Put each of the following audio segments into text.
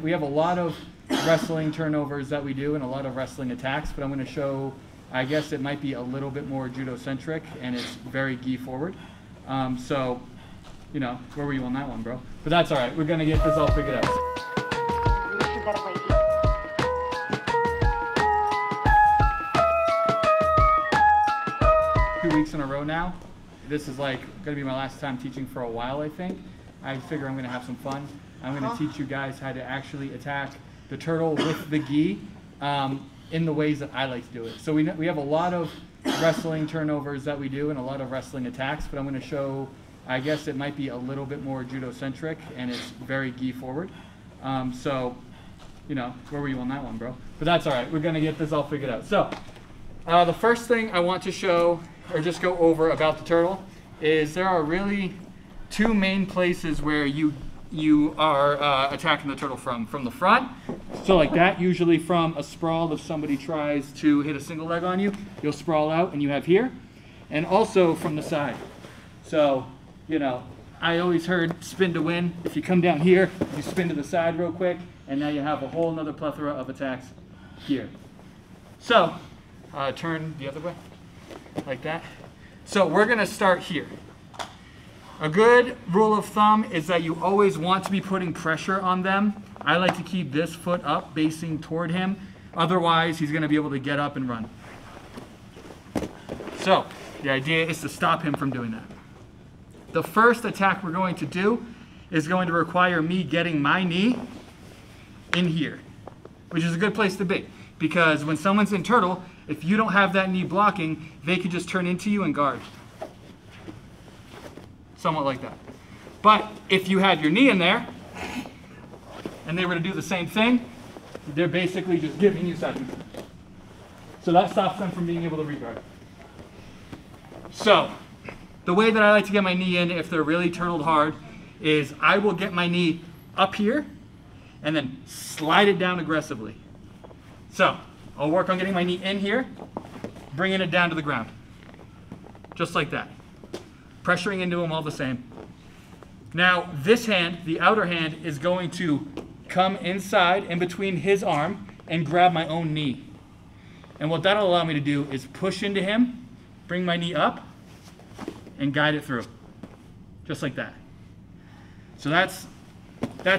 We have a lot of wrestling turnovers that we do and a lot of wrestling attacks, but I'm going to show, I guess it might be a little bit more judo-centric, and it's very gi forward. So, you know, where were you on that one, bro? But that's all right. We're going to get this all figured out. 2 weeks in a row now. This is like going to be my last time teaching for a while, I think. I figure I'm going to have some fun. I'm going to teach you guys how to actually attack the turtle with the gi in the ways that I like to do it. So we have a lot of wrestling turnovers that we do and a lot of wrestling attacks, but I'm going to show, I guess it might be a little bit more judo-centric, and it's very gi forward. So, you know, where were you on that one, bro? But that's all right. We're going to get this all figured out. So the first thing I want to show or just go over about the turtle is there are really two main places where you are attacking the turtle from the front. So like that, usually from a sprawl, if somebody tries to hit a single leg on you, you'll sprawl out and you have here. And also from the side. So, you know, I always heard spin to win. If you come down here, you spin to the side real quick, and now you have a whole nother plethora of attacks here. So, turn the other way, like that. So we're gonna start here. A good rule of thumb is that you always want to be putting pressure on them. I like to keep this foot up, facing toward him. Otherwise, he's gonna be able to get up and run. So, the idea is to stop him from doing that. The first attack we're going to do is going to require me getting my knee in here, which is a good place to be. Because when someone's in turtle, if you don't have that knee blocking, they could just turn into you and guard. Somewhat like that. But if you had your knee in there, and they were to do the same thing, they're basically just giving you seconds. So that stops them from being able to re-guard. So, the way that I like to get my knee in if they're really turtled hard is I will get my knee up here and then slide it down aggressively. So, I'll work on getting my knee in here, bringing it down to the ground. Just like that. Pressuring into him all the same. Now, this hand, the outer hand, is going to come inside in between his arm and grab my own knee. And what that'll allow me to do is push into him, bring my knee up, and guide it through. Just like that. So that's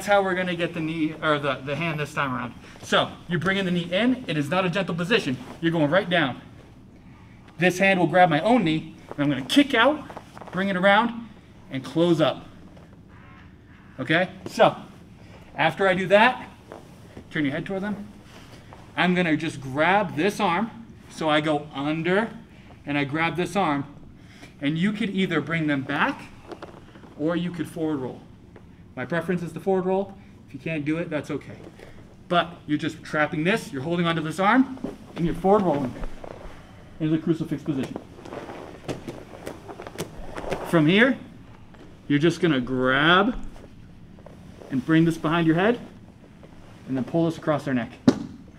how we're going to get the knee, or the hand this time around. So, you're bringing the knee in. It is not a gentle position. You're going right down. This hand will grab my own knee, and I'm going to kick out, bring it around, and close up. Okay? So, after I do that, turn your head toward them. I'm going to just grab this arm. So I go under, and I grab this arm. And you could either bring them back, or you could forward roll. My preference is the forward roll. If you can't do it, that's okay. But you're just trapping this, you're holding onto this arm, and you're forward rolling into the crucifix position. From here, you're just gonna grab and bring this behind your head, and then pull this across their neck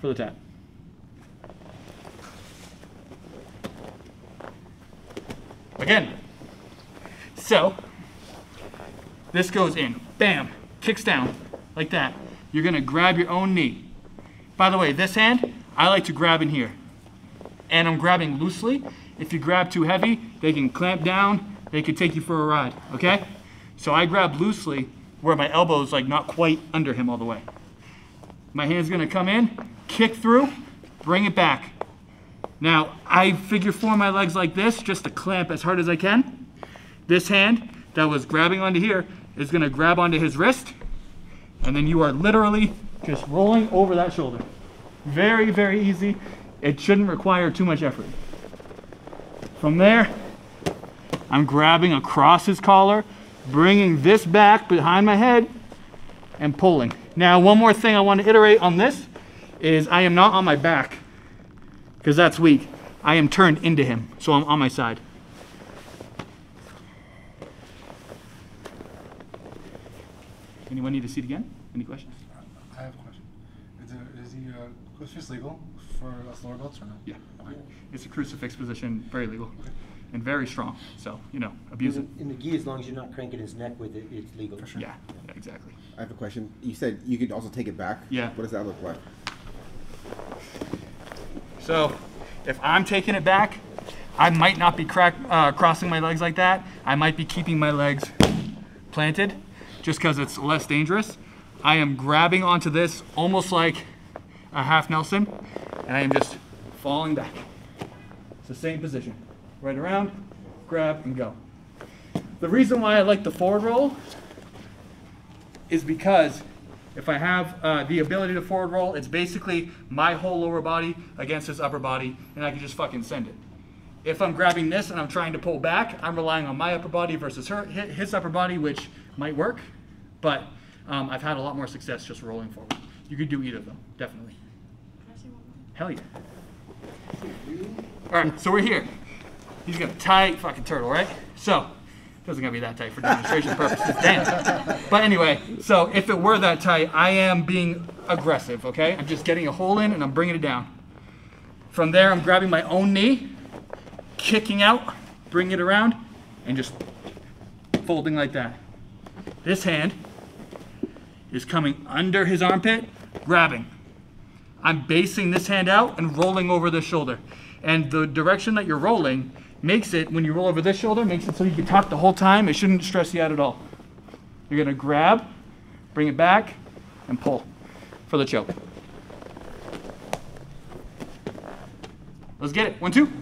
for the tap. Again. So, this goes in, bam, kicks down, like that. You're gonna grab your own knee. By the way, this hand, I like to grab in here. And I'm grabbing loosely. If you grab too heavy, they can clamp down, they could take you for a ride, okay? So I grab loosely where my elbow's like not quite under him all the way. My hand's gonna come in, kick through, bring it back. Now, I figure four my legs like this just to clamp as hard as I can. This hand that was grabbing onto here is gonna grab onto his wrist, and then you are literally just rolling over that shoulder. Very, very easy. It shouldn't require too much effort. From there, I'm grabbing across his collar, bringing this back behind my head, and pulling. Now, one more thing I want to iterate on this is I am not on my back, because that's weak. I am turned into him, so I'm on my side. Anyone need to see it again? Any questions? I have a question. Is the crucifix legal for us lower belts or no? Yeah. Okay. It's a crucifix position, very legal. Okay. And very strong. So, you know, abuse it. In the gi, as long as you're not cranking his neck with it, it's legal. For sure. Yeah, exactly. I have a question. You said you could also take it back. Yeah. What does that look like? So if I'm taking it back, I might not be crossing my legs like that. I might be keeping my legs planted just because it's less dangerous. I am grabbing onto this almost like a half Nelson, and I am just falling back. It's the same position. Right around, grab, and go. The reason why I like the forward roll is because if I have the ability to forward roll, it's basically my whole lower body against his upper body, and I can just fucking send it. If I'm grabbing this and I'm trying to pull back, I'm relying on my upper body versus his upper body, which might work, but I've had a lot more success just rolling forward. You could do either of them, definitely. Hell yeah. All right, so we're here. He's got a tight fucking turtle, right? So, it doesn't gotta be that tight for demonstration purposes, damn. But anyway, so if it were that tight, I am being aggressive, okay? I'm just getting a hole in and I'm bringing it down. From there, I'm grabbing my own knee, kicking out, bringing it around, and just folding like that. This hand is coming under his armpit, grabbing. I'm basing this hand out and rolling over this shoulder. And the direction that you're rolling makes it, when you roll over this shoulder, makes it so you can talk the whole time. It shouldn't stress you out at all. You're gonna grab, bring it back, and pull for the choke. Let's get it. 1, 2.